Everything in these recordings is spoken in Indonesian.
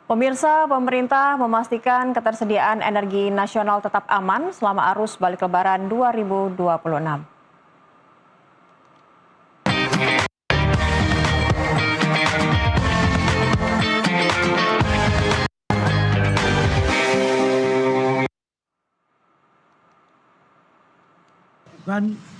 Pemirsa, pemerintah memastikan ketersediaan energi nasional tetap aman selama arus balik Lebaran 2026.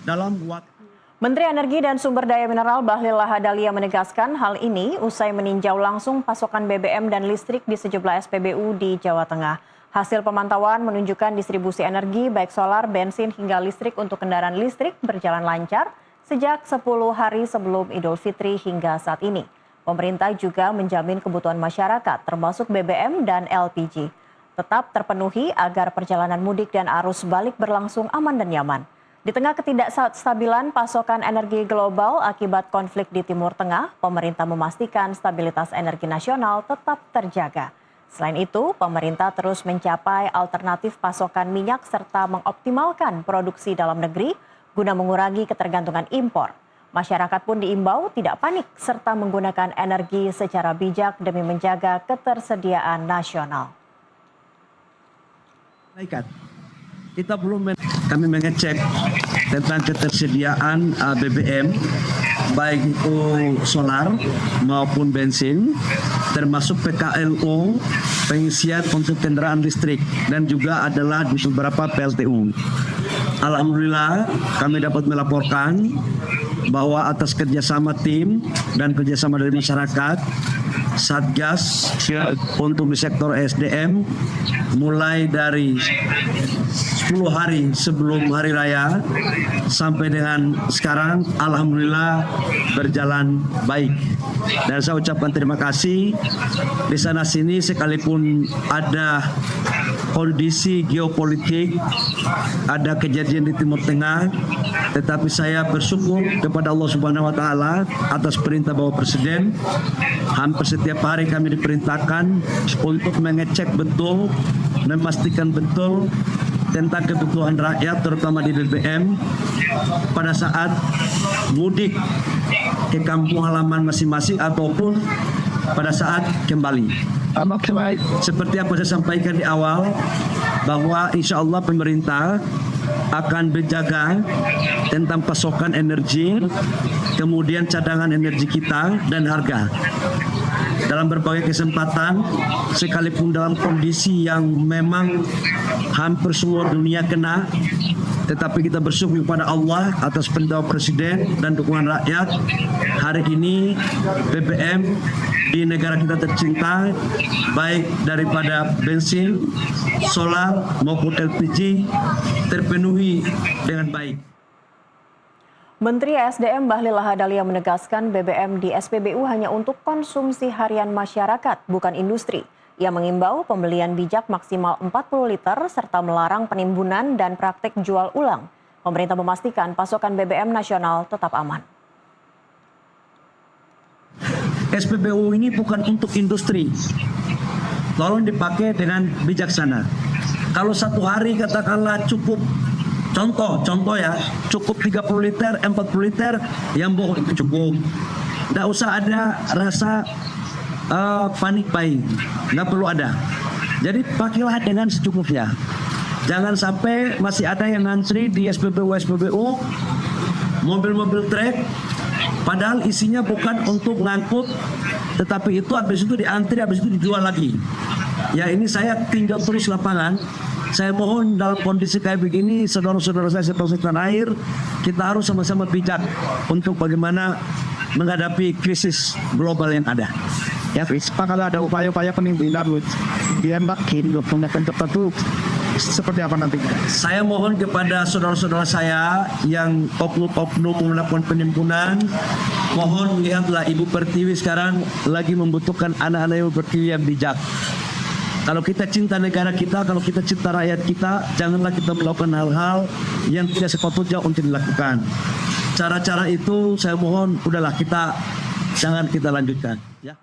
Dalam waktu Menteri Energi dan Sumber Daya Mineral Bahlil Lahadalia menegaskan hal ini usai meninjau langsung pasokan BBM dan listrik di sejumlah SPBU di Jawa Tengah. Hasil pemantauan menunjukkan distribusi energi baik solar, bensin hingga listrik untuk kendaraan listrik berjalan lancar sejak 10 hari sebelum Idul Fitri hingga saat ini. Pemerintah juga menjamin kebutuhan masyarakat termasuk BBM dan LPG tetap terpenuhi agar perjalanan mudik dan arus balik berlangsung aman dan nyaman. Di tengah ketidakstabilan pasokan energi global akibat konflik di Timur Tengah, pemerintah memastikan stabilitas energi nasional tetap terjaga. Selain itu, pemerintah terus mencapai alternatif pasokan minyak serta mengoptimalkan produksi dalam negeri guna mengurangi ketergantungan impor. Masyarakat pun diimbau tidak panik serta menggunakan energi secara bijak demi menjaga ketersediaan nasional. Kita kami mengecek tentang ketersediaan BBM baik itu solar maupun bensin, termasuk PKLU, pengisian untuk kendaraan listrik, dan juga adalah di beberapa PLTU. Alhamdulillah kami dapat melaporkan bahwa atas kerjasama tim dan kerjasama dari masyarakat, Satgas untuk di sektor SDM mulai dari 10 hari sebelum hari raya sampai dengan sekarang alhamdulillah berjalan baik. Dan saya ucapkan terima kasih. Di sana sini sekalipun ada kondisi geopolitik, ada kejadian di Timur Tengah, tetapi saya bersyukur kepada Allah Subhanahu wa taala atas perintah Bapak Presiden. Hampir setiap hari kami diperintahkan untuk mengecek betul, memastikan betul tentang kebutuhan rakyat terutama di BBM pada saat mudik ke kampung halaman masing-masing ataupun pada saat kembali. Seperti apa saya sampaikan di awal, bahwa insya Allah pemerintah akan berjaga tentang pasokan energi, kemudian cadangan energi kita dan harga. Dalam berbagai kesempatan, sekalipun dalam kondisi yang memang hampir semua dunia kena, tetapi kita bersyukur kepada Allah atas perintah Presiden dan dukungan rakyat. Hari ini BBM di negara kita tercinta, baik daripada bensin, solar maupun LPG terpenuhi dengan baik. Menteri SDM Bahlil Lahadalia menegaskan BBM di SPBU hanya untuk konsumsi harian masyarakat, bukan industri. Ia mengimbau pembelian bijak maksimal 40 liter serta melarang penimbunan dan praktek jual ulang. Pemerintah memastikan pasokan BBM nasional tetap aman. SPBU ini bukan untuk industri. Tolong dipakai dengan bijaksana. Kalau satu hari katakanlah cukup, contoh ya, cukup 30 liter, 40 liter, yang bohong itu cukup. Tidak usah ada rasa panik buying, nggak perlu ada. Jadi pakailah dengan secukupnya. Jangan sampai masih ada yang ngantri di SPBU, mobil-mobil trek, padahal isinya bukan untuk ngangkut, tetapi itu habis itu diantri, habis itu dijual lagi. Ya ini saya tinjau terus lapangan. Saya mohon dalam kondisi kayak begini, saudara-saudara saya seperti tanah air, kita harus sama-sama bijak untuk bagaimana menghadapi krisis global yang ada. Ya, kalau ada upaya-upaya penimbunan, dia makin menggunakan tertentu seperti apa nanti? Saya mohon kepada saudara-saudara saya yang oknum-oknum melakukan penimbunan, mohon lihatlah Ibu Pertiwi sekarang lagi membutuhkan anak-anak Ibu Pertiwi yang bijak. Kalau kita cinta negara kita, kalau kita cinta rakyat kita, janganlah kita melakukan hal-hal yang tidak sepatutnya untuk dilakukan. Cara-cara itu saya mohon udahlah jangan kita lanjutkan. Ya.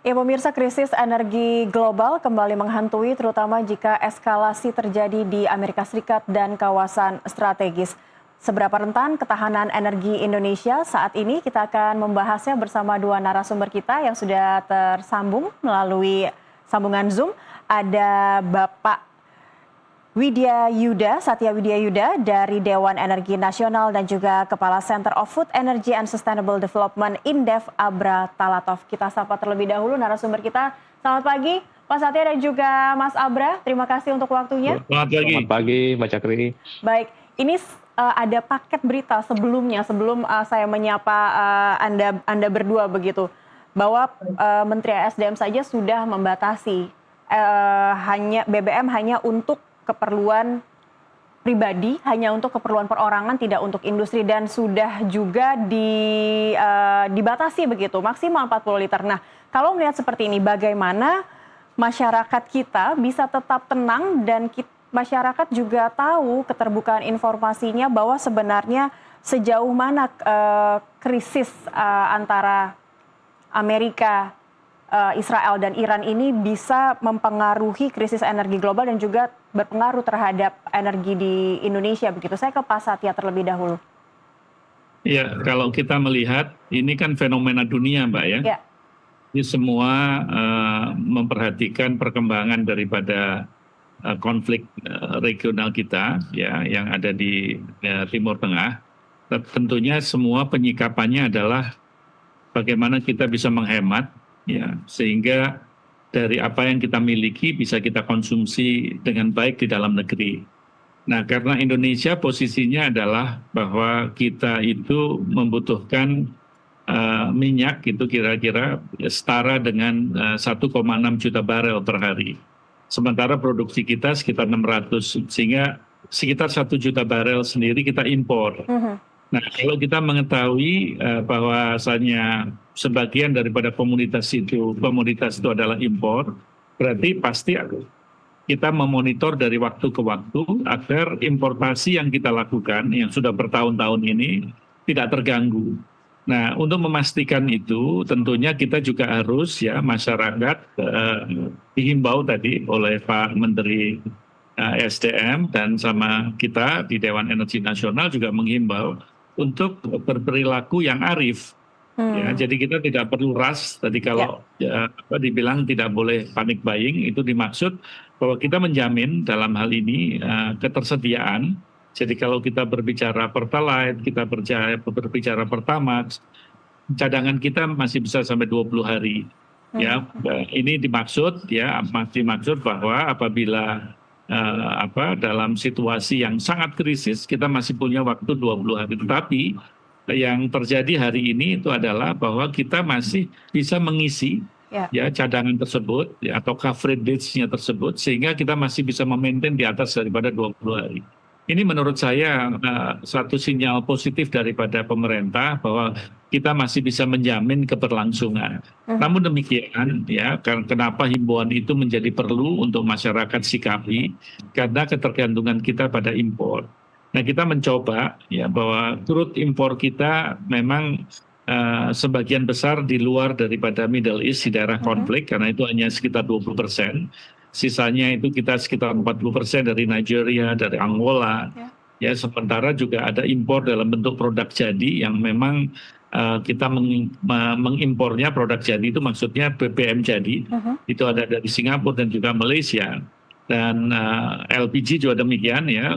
Ya pemirsa, krisis energi global kembali menghantui terutama jika eskalasi terjadi di Amerika Serikat dan kawasan strategis. Seberapa rentan ketahanan energi Indonesia saat ini? Kita akan membahasnya bersama dua narasumber kita yang sudah tersambung melalui sambungan Zoom. Ada Bapak Widya Yuda, Satya Widya Yuda dari Dewan Energi Nasional dan juga Kepala Center of Food Energy and Sustainable Development Indef Abra Talatov. Kita sapa terlebih dahulu narasumber kita. Selamat pagi Pak Satya dan juga Mas Abra. Terima kasih untuk waktunya. Selamat pagi Mbak Cakri. Baik, ini ada paket berita sebelumnya, sebelum saya menyapa Anda berdua begitu, bahwa Menteri SDM saja sudah membatasi BBM hanya untuk keperluan pribadi, hanya untuk keperluan perorangan, tidak untuk industri, dan sudah juga dibatasi begitu, maksimal 40 liter. Nah, kalau melihat seperti ini, bagaimana masyarakat kita bisa tetap tenang dan masyarakat juga tahu keterbukaan informasinya bahwa sebenarnya sejauh mana krisis antara Amerika, Israel dan Iran ini bisa mempengaruhi krisis energi global dan juga berpengaruh terhadap energi di Indonesia begitu. Saya ke Pak Satya terlebih dahulu. Ya, kalau kita melihat ini kan fenomena dunia, Mbak ya. Ya. Ini semua memperhatikan perkembangan daripada konflik regional kita ya yang ada di Timur Tengah. Tentunya semua penyikapannya adalah bagaimana kita bisa menghemat ya sehingga dari apa yang kita miliki bisa kita konsumsi dengan baik di dalam negeri. Nah, karena Indonesia posisinya adalah bahwa kita itu membutuhkan minyak itu kira-kira setara dengan 1,6 juta barel per hari. Sementara produksi kita sekitar 600, sehingga sekitar 1 juta barel sendiri kita impor. Nah, kalau kita mengetahui bahwasannya sebagian daripada komoditas itu adalah impor, berarti pasti kita memonitor dari waktu ke waktu agar importasi yang kita lakukan yang sudah bertahun-tahun ini tidak terganggu. Nah, untuk memastikan itu tentunya kita juga harus ya masyarakat dihimbau tadi oleh Pak Menteri SDM dan sama kita di Dewan Energi Nasional juga menghimbau untuk berperilaku yang arif. Ya, jadi kita tidak perlu rush. Tadi kalau dibilang tidak boleh panic buying, itu dimaksud bahwa kita menjamin dalam hal ini ketersediaan. Jadi kalau kita berbicara Pertalite, kita berbicara Pertamax, cadangan kita masih bisa sampai 20 hari. Ya, ini dimaksud bahwa apabila dalam situasi yang sangat krisis kita masih punya waktu 20 hari. Tetapi yang terjadi hari ini itu adalah bahwa kita masih bisa mengisi ya cadangan tersebut ya, atau coverage-nya tersebut sehingga kita masih bisa memaintain di atas daripada 20 hari. Ini menurut saya satu sinyal positif daripada pemerintah bahwa kita masih bisa menjamin keberlangsungan. Namun demikian, ya, kenapa himbauan itu menjadi perlu untuk masyarakat sikapi? Karena ketergantungan kita pada impor. Nah, kita mencoba ya bahwa crude impor kita memang sebagian besar di luar daripada Middle East di daerah konflik, karena itu hanya sekitar 20%. Sisanya itu kita sekitar 40% dari Nigeria, dari Angola. Ya, sementara juga ada impor dalam bentuk produk jadi yang memang kita mengimpornya produk jadi itu maksudnya BBM jadi. Itu ada dari Singapura dan juga Malaysia. Dan LPG juga demikian ya.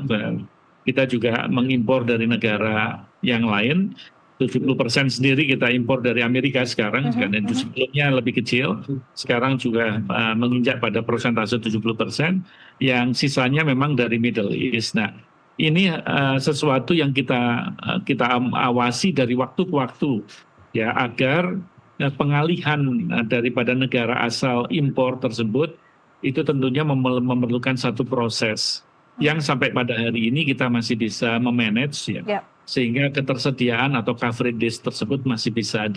Kita juga mengimpor dari negara yang lain. 70% sendiri kita impor dari Amerika sekarang, dan sebelumnya lebih kecil, sekarang juga menginjak pada persentase 70%, yang sisanya memang dari Middle East. Nah, ini sesuatu yang kita awasi dari waktu ke waktu, ya agar pengalihan daripada negara asal impor tersebut itu tentunya memerlukan satu proses yang sampai pada hari ini kita masih bisa memanage ya. Sehingga ketersediaan atau coverage tersebut masih bisa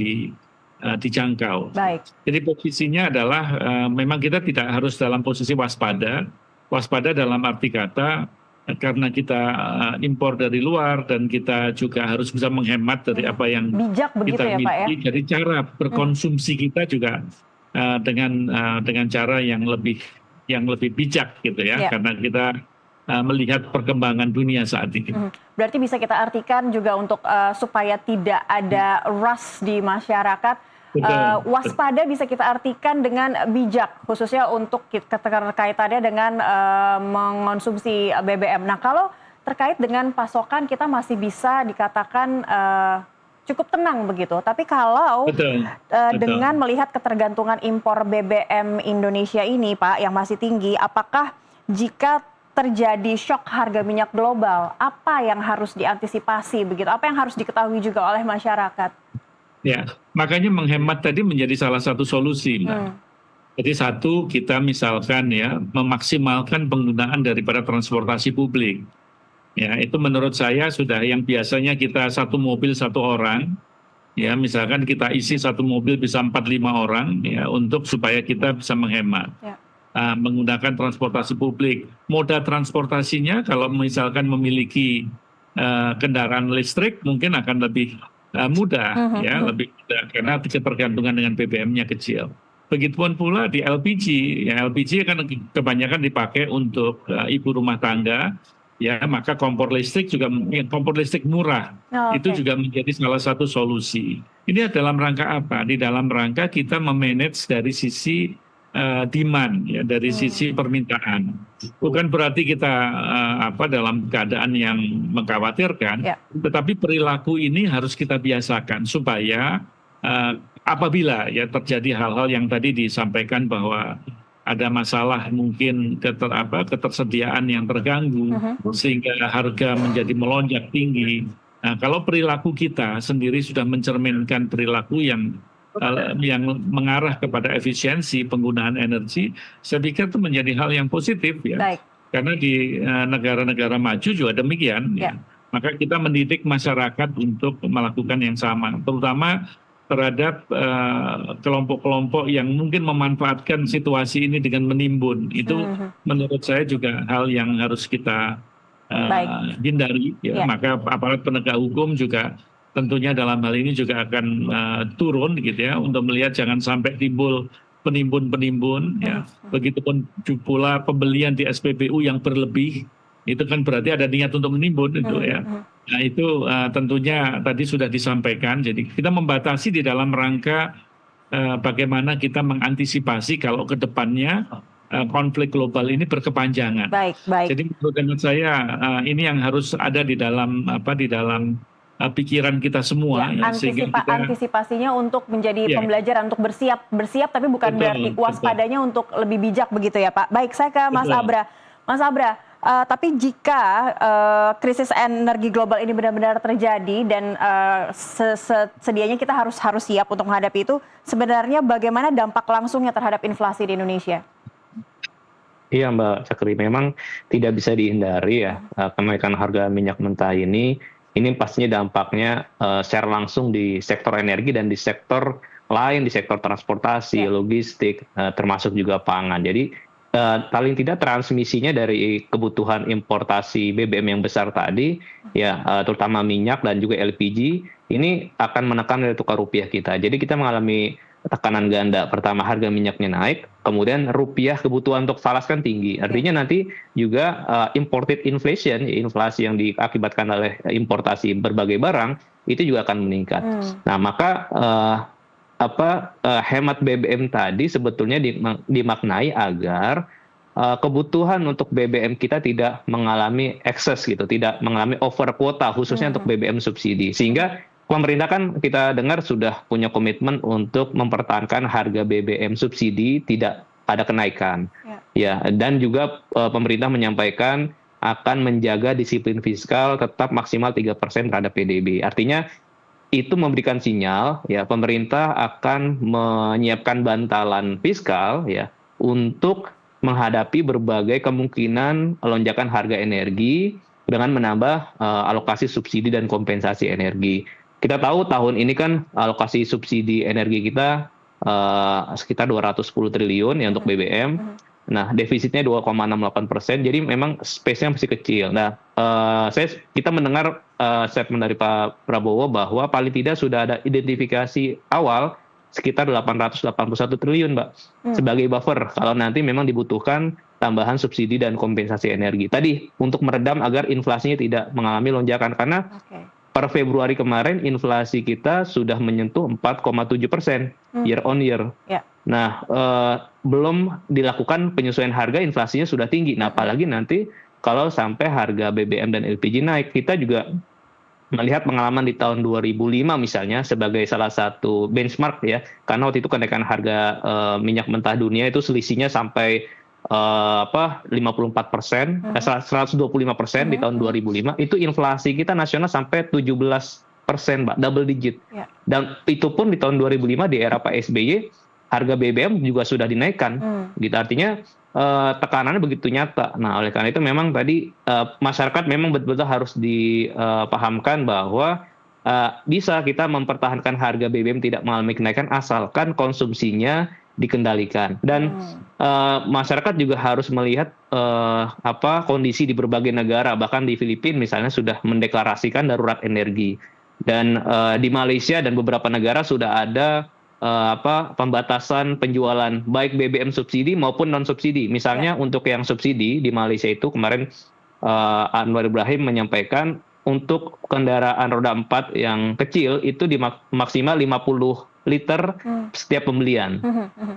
dijangkau. Baik. Jadi posisinya adalah memang kita tidak harus dalam posisi waspada. Waspada dalam arti kata karena kita impor dari luar dan kita juga harus bisa menghemat dari apa yang bijak begitu kita ya, Pak, ya? Jadi cara berkonsumsi kita juga dengan cara yang lebih bijak gitu ya. Karena kita melihat perkembangan dunia saat ini. Berarti bisa kita artikan juga untuk supaya tidak ada rush di masyarakat. Waspada bisa kita artikan dengan bijak, khususnya untuk keterkaitannya dengan mengonsumsi BBM. Nah, kalau terkait dengan pasokan kita masih bisa dikatakan cukup tenang begitu. Tapi kalau dengan melihat ketergantungan impor BBM Indonesia ini, Pak, yang masih tinggi, apakah jika terjadi shock harga minyak global, apa yang harus diantisipasi begitu? Apa yang harus diketahui juga oleh masyarakat? Ya, makanya menghemat tadi menjadi salah satu solusi, Mbak. Jadi satu, kita misalkan ya memaksimalkan penggunaan daripada transportasi publik. Ya, itu menurut saya sudah yang biasanya kita satu mobil satu orang, ya misalkan kita isi satu mobil bisa 4-5 orang, ya untuk supaya kita bisa menghemat. Menggunakan transportasi publik. Moda transportasinya kalau misalkan memiliki kendaraan listrik mungkin akan lebih mudah, ya lebih mudah karena ketergantungan dengan BBM-nya kecil. Begitupun pula di LPG, ya LPG kan kebanyakan dipakai untuk ibu rumah tangga, ya maka kompor listrik murah, itu juga menjadi salah satu solusi. Ini dalam rangka apa? Di dalam rangka kita memanage dari sisi demand, ya dari sisi permintaan. Bukan berarti kita dalam keadaan yang mengkhawatirkan, tetapi perilaku ini harus kita biasakan supaya apabila ya terjadi hal-hal yang tadi disampaikan bahwa ada masalah mungkin ketersediaan yang terganggu sehingga harga menjadi melonjak tinggi. Nah, kalau perilaku kita sendiri sudah mencerminkan perilaku yang mengarah kepada efisiensi penggunaan energi, saya pikir itu menjadi hal yang positif ya. Baik. Karena di negara-negara maju juga demikian. Ya. Maka kita mendidik masyarakat untuk melakukan yang sama, terutama terhadap kelompok-kelompok yang mungkin memanfaatkan situasi ini dengan menimbun. Itu menurut saya juga hal yang harus kita hindari. Ya. Maka aparat penegak hukum juga tentunya dalam hal ini juga akan turun gitu ya untuk melihat jangan sampai timbul penimbun-penimbun ya. Begitupun pula pembelian di SPBU yang berlebih, itu kan berarti ada niat untuk menimbun itu ya. Nah itu tentunya tadi sudah disampaikan, jadi kita membatasi di dalam rangka bagaimana kita mengantisipasi kalau ke depannya konflik global ini berkepanjangan. Baik. Jadi menurut saya ini yang harus ada di dalam pikiran kita semua, sehingga kita antisipasinya untuk menjadi pembelajaran, untuk bersiap tapi bukan berarti waspadanya untuk lebih bijak begitu ya Pak. Baik, saya ke Mas Abra. Mas Abra, tapi jika krisis energi global ini benar-benar terjadi dan sedianya kita harus siap untuk menghadapi itu, sebenarnya bagaimana dampak langsungnya terhadap inflasi di Indonesia? Iya Mbak Cakri, memang tidak bisa dihindari ya kenaikan harga minyak mentah ini pastinya dampaknya secara langsung di sektor energi dan di sektor lain, di sektor transportasi, logistik, termasuk juga pangan. Jadi paling tidak transmisinya dari kebutuhan importasi BBM yang besar tadi, ya terutama minyak dan juga LPG, ini akan menekan nilai tukar rupiah kita. Jadi kita mengalami tekanan ganda. Pertama, harga minyaknya naik, kemudian rupiah kebutuhan untuk falas kan tinggi. Artinya nanti juga imported inflation, inflasi yang diakibatkan oleh importasi berbagai barang, itu juga akan meningkat. Nah, maka hemat BBM tadi sebetulnya dimaknai agar kebutuhan untuk BBM kita tidak mengalami ekses gitu, tidak mengalami over kuota khususnya untuk BBM subsidi. Sehingga pemerintah kan kita dengar sudah punya komitmen untuk mempertahankan harga BBM subsidi tidak ada kenaikan. Ya, dan juga pemerintah menyampaikan akan menjaga disiplin fiskal tetap maksimal 3% terhadap PDB. Artinya itu memberikan sinyal ya pemerintah akan menyiapkan bantalan fiskal ya untuk menghadapi berbagai kemungkinan lonjakan harga energi dengan menambah alokasi subsidi dan kompensasi energi. Kita tahu tahun ini kan alokasi subsidi energi kita sekitar 210 triliun ya untuk BBM. Nah, defisitnya 2,68%, jadi memang space-nya masih kecil. Nah, kita mendengar statement dari Pak Prabowo bahwa paling tidak sudah ada identifikasi awal sekitar 881 triliun, Mbak, sebagai buffer kalau nanti memang dibutuhkan tambahan subsidi dan kompensasi energi. Tadi untuk meredam agar inflasinya tidak mengalami lonjakan karena Oke. per Februari kemarin inflasi kita sudah menyentuh 4,7% year on year. Ya. Nah, belum dilakukan penyesuaian harga, inflasinya sudah tinggi. Nah, apalagi nanti kalau sampai harga BBM dan LPG naik, kita juga melihat pengalaman di tahun 2005 misalnya sebagai salah satu benchmark ya, karena waktu itu kenaikan harga minyak mentah dunia itu selisihnya sampai 54%, 125% di tahun 2005, itu inflasi kita nasional sampai 17%, Mbak, double digit. Ya. Dan itu pun di tahun 2005 di era Pak SBY, harga BBM juga sudah dinaikkan. Gitu artinya tekanannya begitu nyata. Nah, oleh karena itu memang tadi masyarakat memang betul-betul harus dipahamkan bahwa bisa kita mempertahankan harga BBM tidak mengalami kenaikan asalkan konsumsinya dikendalikan. Dan masyarakat juga harus melihat kondisi di berbagai negara, bahkan di Filipina misalnya sudah mendeklarasikan darurat energi. Dan di Malaysia dan beberapa negara sudah ada pembatasan penjualan baik BBM subsidi maupun non subsidi. Misalnya untuk yang subsidi di Malaysia itu kemarin Anwar Ibrahim menyampaikan untuk kendaraan roda 4 yang kecil itu maksimal 50 liter setiap pembelian.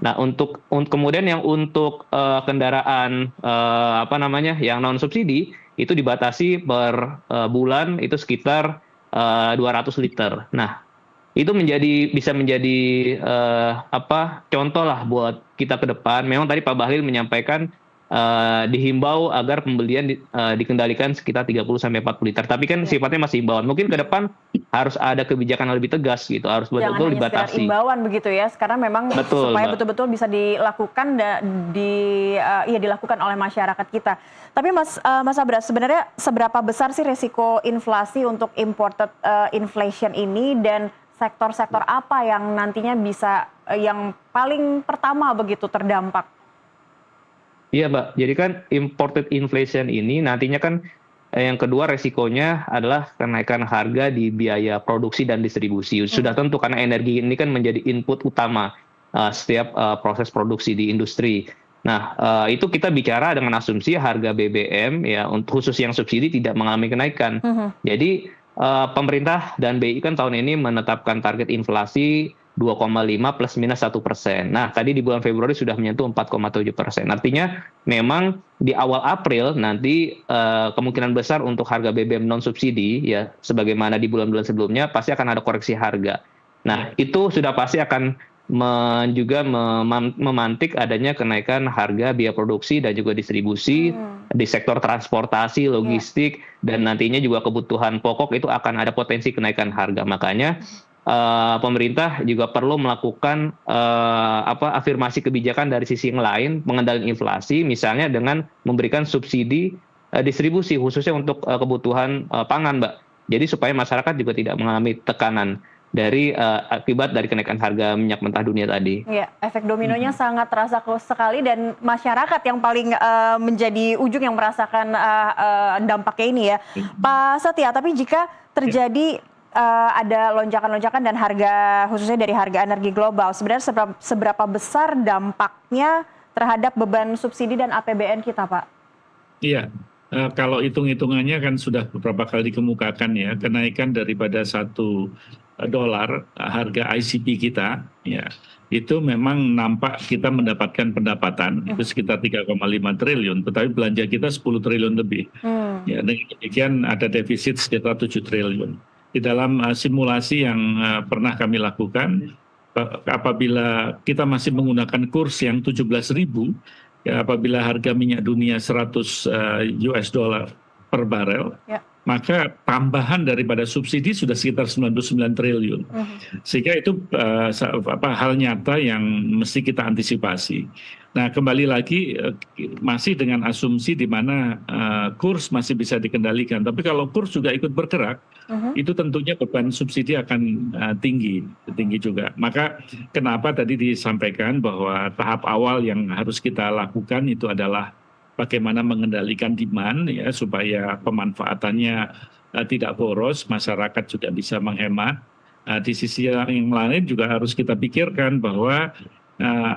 Nah, untuk kemudian yang untuk kendaraan yang non subsidi itu dibatasi per bulan itu sekitar 200 liter. Nah, itu bisa menjadi contoh lah buat kita ke depan. Memang tadi Pak Bahlil menyampaikan dihimbau agar pembelian dikendalikan sekitar 30-40 liter. Tapi kan sifatnya masih himbauan. Mungkin ke depan harus ada kebijakan yang lebih tegas gitu. Harus betul-betul dibatasi. Jangan hanya sekedar himbauan begitu ya. Sekarang memang supaya betul-betul bisa dilakukan dilakukan oleh masyarakat kita. Tapi Mas Abra, sebenarnya seberapa besar sih resiko inflasi untuk imported inflation ini, dan sektor-sektor apa yang nantinya bisa yang paling pertama begitu terdampak? Iya, Mbak. Jadi kan imported inflation ini nantinya kan yang kedua resikonya adalah kenaikan harga di biaya produksi dan distribusi. Sudah tentu karena energi ini kan menjadi input utama setiap proses produksi di industri. Nah, itu kita bicara dengan asumsi harga BBM ya khusus yang subsidi tidak mengalami kenaikan. Jadi pemerintah dan BI kan tahun ini menetapkan target inflasi 2,5 plus minus 1%. Nah, tadi di bulan Februari sudah menyentuh 4,7%. Artinya memang di awal April nanti kemungkinan besar untuk harga BBM non subsidi ya sebagaimana di bulan-bulan sebelumnya pasti akan ada koreksi harga. Nah, itu sudah pasti akan juga memantik adanya kenaikan harga biaya produksi dan juga distribusi di sektor transportasi, logistik, dan nantinya juga kebutuhan pokok itu akan ada potensi kenaikan harga. Makanya pemerintah juga perlu melakukan afirmasi kebijakan dari sisi yang lain, mengendalikan inflasi, misalnya dengan memberikan subsidi distribusi khususnya untuk kebutuhan pangan, Mbak. Jadi supaya masyarakat juga tidak mengalami tekanan dari akibat dari kenaikan harga minyak mentah dunia tadi. Ya, efek dominonya sangat terasa sekali dan masyarakat yang paling menjadi ujung yang merasakan dampaknya ini ya. Pak Setia, tapi jika terjadi ada lonjakan-lonjakan dan harga khususnya dari harga energi global, sebenarnya seberapa besar dampaknya terhadap beban subsidi dan APBN kita, Pak? Iya. Kalau hitung-hitungannya kan sudah beberapa kali dikemukakan ya, kenaikan daripada $1 harga ICP kita ya itu memang nampak kita mendapatkan pendapatan itu sekitar 3,5 triliun, tetapi belanja kita 10 triliun lebih. Ya, dengan demikian ada defisit sekitar 7 triliun. Di dalam simulasi yang pernah kami lakukan, apabila kita masih menggunakan kurs yang 17.000, ya, apabila harga minyak dunia $100 per barel, maka tambahan daripada subsidi sudah sekitar 99 triliun. Sehingga itu hal nyata yang mesti kita antisipasi. Nah, kembali lagi masih dengan asumsi di mana kurs masih bisa dikendalikan. Tapi kalau kurs juga ikut bergerak, itu tentunya beban subsidi akan tinggi juga. Maka kenapa tadi disampaikan bahwa tahap awal yang harus kita lakukan itu adalah bagaimana mengendalikan demand ya supaya pemanfaatannya tidak boros, masyarakat juga bisa menghemat. Di sisi yang lain juga harus kita pikirkan bahwa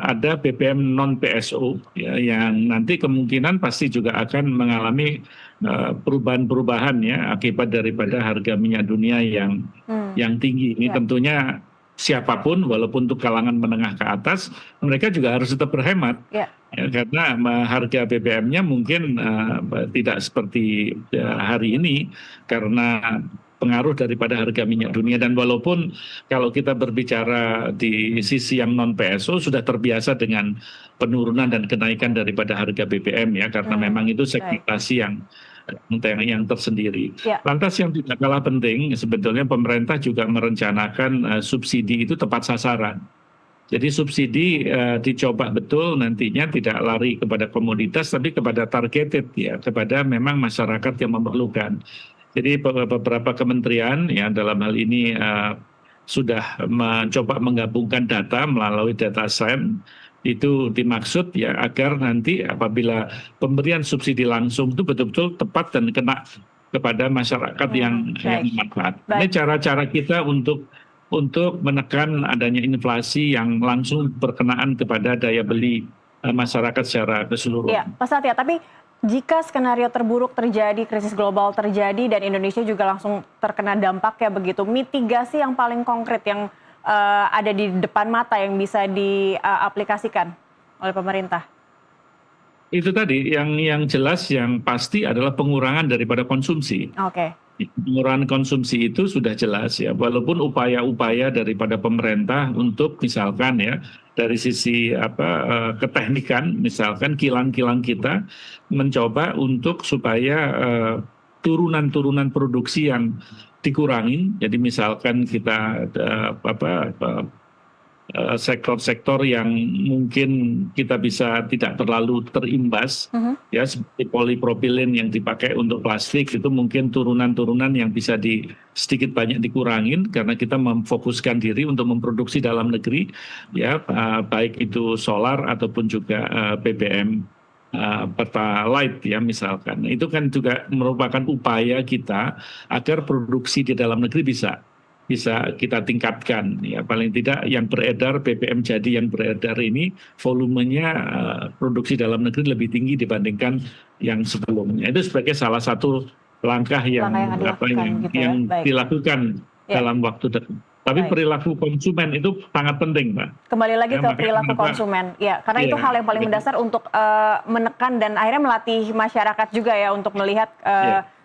ada BBM non PSO ya, yang nanti kemungkinan pasti juga akan mengalami perubahan-perubahan ya akibat daripada harga minyak dunia yang tinggi. Ini tentunya siapapun, walaupun untuk kalangan menengah ke atas, mereka juga harus tetap berhemat. Ya, karena harga BBM-nya mungkin tidak seperti hari ini karena pengaruh daripada harga minyak dunia. Dan walaupun kalau kita berbicara di sisi yang non PSO sudah terbiasa dengan penurunan dan kenaikan daripada harga BBM ya, karena memang itu segmentasi yang tersendiri. Lantas yang tidak kalah penting sebetulnya pemerintah juga merencanakan subsidi itu tepat sasaran. Jadi subsidi dicoba betul nantinya tidak lari kepada komoditas tapi kepada targeted ya, kepada memang masyarakat yang memerlukan. Jadi beberapa kementerian ya dalam hal ini sudah mencoba menggabungkan data melalui data science. Itu dimaksud ya agar nanti apabila pemberian subsidi langsung itu betul-betul tepat dan kena kepada masyarakat yang manfaat. Ini cara-cara kita untuk menekan adanya inflasi yang langsung berkenaan kepada daya beli masyarakat secara keseluruhan. Iya, Pak Satya, tapi jika skenario terburuk terjadi, krisis global terjadi dan Indonesia juga langsung terkena dampaknya begitu, mitigasi yang paling konkret yang ada di depan mata yang bisa diaplikasikan oleh pemerintah? Itu tadi yang jelas yang pasti adalah pengurangan daripada konsumsi. Oke. Pengurangan konsumsi itu sudah jelas ya, walaupun upaya-upaya daripada pemerintah untuk misalkan ya dari sisi keteknikan, misalkan kilang-kilang kita mencoba untuk supaya turunan-turunan produksi yang dikurangin. Jadi misalkan kita sektor-sektor yang mungkin kita bisa tidak terlalu terimbas ya seperti polipropilin yang dipakai untuk plastik itu mungkin turunan-turunan yang bisa sedikit banyak dikurangin karena kita memfokuskan diri untuk memproduksi dalam negeri ya baik itu solar ataupun juga BBM Pertalite ya misalkan. Itu kan juga merupakan upaya kita agar produksi di dalam negeri bisa kita tingkatkan ya, paling tidak yang beredar BBM jadi yang beredar ini volumenya produksi dalam negeri lebih tinggi dibandingkan yang sebelumnya. Itu sebagai salah satu langkah yang dilakukan dalam waktu dekat. Tapi perilaku konsumen itu sangat penting, Mbak. Kembali lagi ke perilaku konsumen, ya, karena itu hal yang paling mendasar untuk menekan dan akhirnya melatih masyarakat juga ya untuk melihat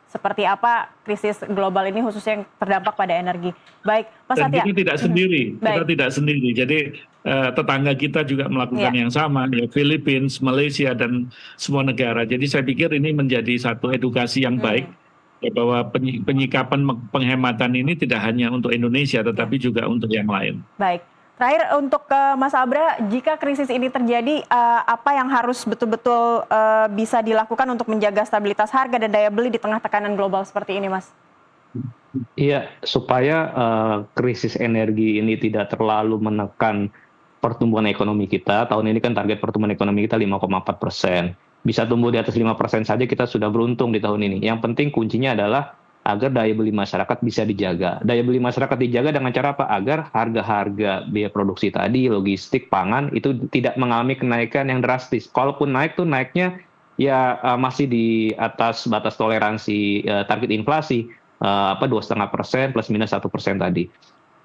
seperti apa krisis global ini khususnya yang terdampak pada energi. Baik, Pak Satya. Dan kita tidak sendiri, kita tidak sendiri. Jadi tetangga kita juga melakukan yang sama, ya Filipina, Malaysia dan semua negara. Jadi saya pikir ini menjadi satu edukasi yang baik. Ya, bahwa penyikapan penghematan ini tidak hanya untuk Indonesia tetapi juga untuk yang lain. Baik, terakhir untuk Mas Abra, jika krisis ini terjadi, apa yang harus betul-betul bisa dilakukan untuk menjaga stabilitas harga dan daya beli di tengah tekanan global seperti ini, Mas? Iya, supaya krisis energi ini tidak terlalu menekan pertumbuhan ekonomi kita. Tahun ini kan target pertumbuhan ekonomi kita 5,4%. Bisa tumbuh di atas 5% saja kita sudah beruntung di tahun ini. Yang penting kuncinya adalah agar daya beli masyarakat bisa dijaga. Daya beli masyarakat dijaga dengan cara apa? Agar harga-harga biaya produksi tadi, logistik, pangan itu tidak mengalami kenaikan yang drastis. Kalaupun naik tuh naiknya ya masih di atas batas toleransi target inflasi 2,5% plus minus 1% tadi.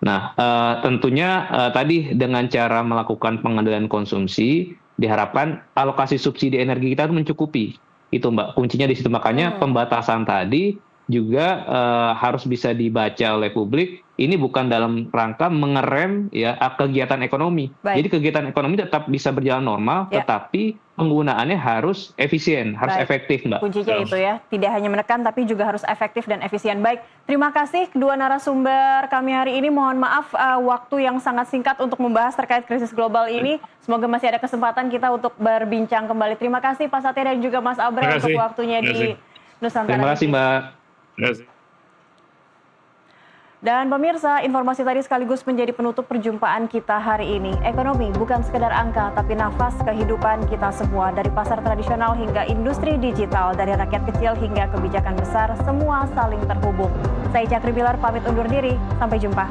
Nah, tentunya tadi dengan cara melakukan pengendalian konsumsi diharapkan alokasi subsidi energi kita itu mencukupi. Itu Mbak, kuncinya di situ. Makanya pembatasan tadi juga harus bisa dibaca oleh publik. Ini bukan dalam rangka mengerem ya kegiatan ekonomi. Jadi kegiatan ekonomi tetap bisa berjalan normal, tetapi penggunaannya harus efisien, harus efektif, Mbak. Kuncinya itu ya, tidak hanya menekan tapi juga harus efektif dan efisien. Baik, terima kasih kedua narasumber kami hari ini. Mohon maaf waktu yang sangat singkat untuk membahas terkait krisis global ini. Semoga masih ada kesempatan kita untuk berbincang kembali. Terima kasih Pak Satya dan juga Mas Abra untuk waktunya di Nusantara. Terima kasih, Mbak. Terima kasih. Dan pemirsa, informasi tadi sekaligus menjadi penutup perjumpaan kita hari ini. Ekonomi bukan sekedar angka, tapi nafas kehidupan kita semua. Dari pasar tradisional hingga industri digital, dari rakyat kecil hingga kebijakan besar, semua saling terhubung. Saya Cakri Bilar pamit undur diri, sampai jumpa.